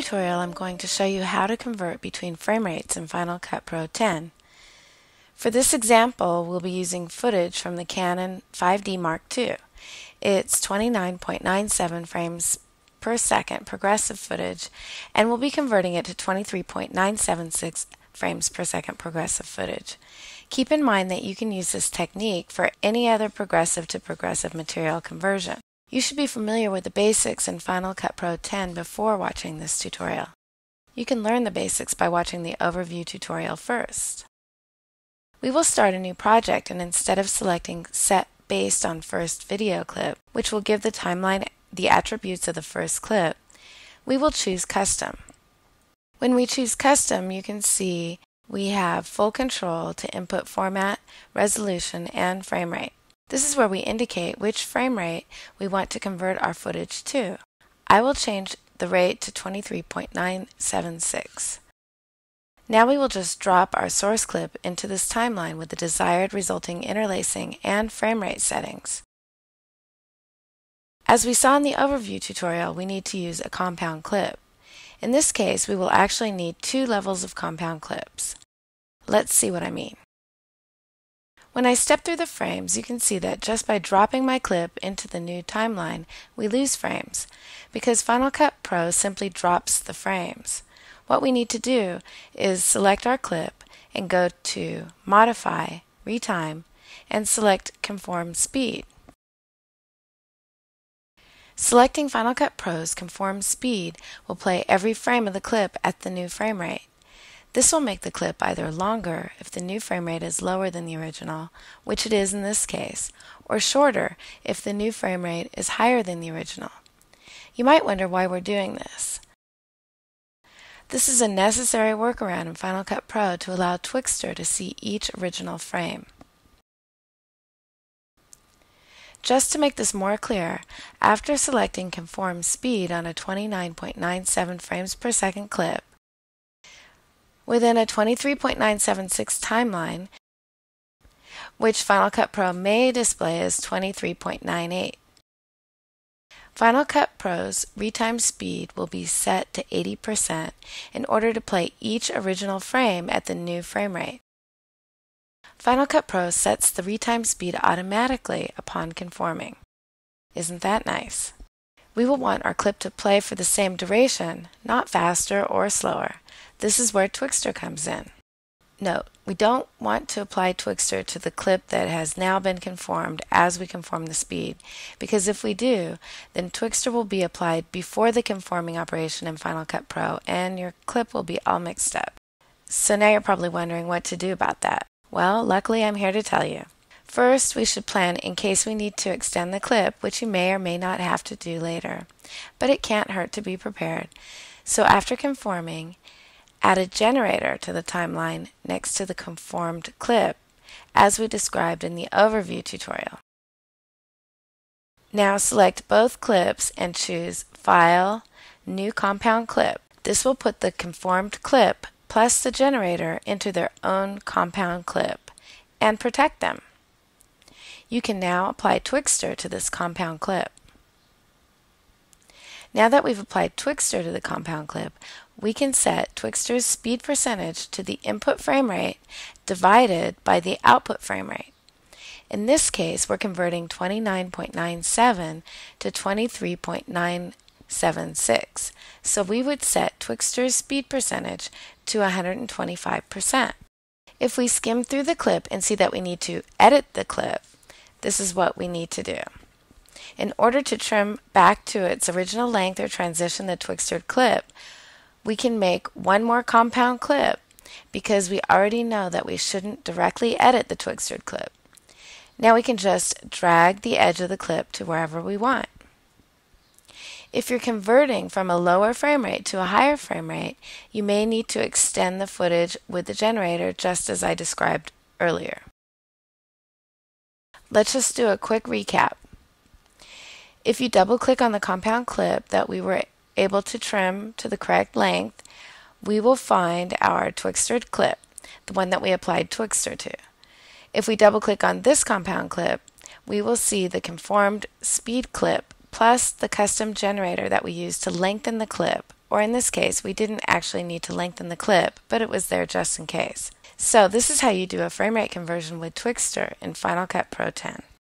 tutorial, I'm going to show you how to convert between frame rates in Final Cut Pro 10. For this example, we'll be using footage from the Canon 5D Mark II. It's 29.97 frames per second progressive footage, and we'll be converting it to 23.976 frames per second progressive footage. Keep in mind that you can use this technique for any other progressive to progressive material conversion. You should be familiar with the basics in Final Cut Pro 10 before watching this tutorial. You can learn the basics by watching the overview tutorial first. We will start a new project, and instead of selecting Set Based on First Video Clip, which will give the timeline the attributes of the first clip, we will choose Custom. When we choose Custom, you can see we have full control to input format, resolution, and frame rate. This is where we indicate which frame rate we want to convert our footage to. I will change the rate to 23.976. Now we will just drop our source clip into this timeline with the desired resulting interlacing and frame rate settings. As we saw in the overview tutorial, we need to use a compound clip. In this case, we will actually need 2 levels of compound clips. Let's see what I mean. When I step through the frames, you can see that just by dropping my clip into the new timeline, we lose frames, because Final Cut Pro simply drops the frames. What we need to do is select our clip and go to Modify, Retime, and select Conform Speed. Selecting Final Cut Pro's Conform Speed will play every frame of the clip at the new frame rate. This will make the clip either longer if the new frame rate is lower than the original, which it is in this case, or shorter if the new frame rate is higher than the original. You might wonder why we're doing this. This is a necessary workaround in Final Cut Pro to allow Twixtor to see each original frame. Just to make this more clear, after selecting Conform Speed on a 29.97 frames per second clip, within a 23.976 timeline, which Final Cut Pro may display as 23.98. Final Cut Pro's retime speed will be set to 80% in order to play each original frame at the new frame rate. Final Cut Pro sets the retime speed automatically upon conforming. Isn't that nice? We will want our clip to play for the same duration, not faster or slower. This is where Twixtor comes in. Note, we don't want to apply Twixtor to the clip that has now been conformed as we conform the speed, because if we do, then Twixtor will be applied before the conforming operation in Final Cut Pro, and your clip will be all mixed up. So now you're probably wondering what to do about that. Well, luckily I'm here to tell you. First, we should plan in case we need to extend the clip, which you may or may not have to do later. But it can't hurt to be prepared. So after conforming, add a generator to the timeline next to the conformed clip, as we described in the overview tutorial. Now select both clips and choose File, New Compound Clip. This will put the conformed clip plus the generator into their own compound clip and protect them. You can now apply Twixtor to this compound clip. Now that we've applied Twixtor to the compound clip, we can set Twixtor's speed percentage to the input frame rate divided by the output frame rate. In this case, we're converting 29.97 to 23.976, so we would set Twixtor's speed percentage to 125%. If we skim through the clip and see that we need to edit the clip, this is what we need to do. In order to trim back to its original length or transition the Twixtor clip, we can make one more compound clip because we already know that we shouldn't directly edit the Twixtor clip. Now we can just drag the edge of the clip to wherever we want. If you're converting from a lower frame rate to a higher frame rate, you may need to extend the footage with the generator just as I described earlier. Let's just do a quick recap. If you double-click on the compound clip that we were able to trim to the correct length, we will find our Twixtor clip, the one that we applied Twixtor to. If we double-click on this compound clip, we will see the conformed speed clip plus the custom generator that we use to lengthen the clip or in this case, we didn't actually need to lengthen the clip, but it was there just in case. So this is how you do a frame rate conversion with Twixtor in Final Cut Pro 10.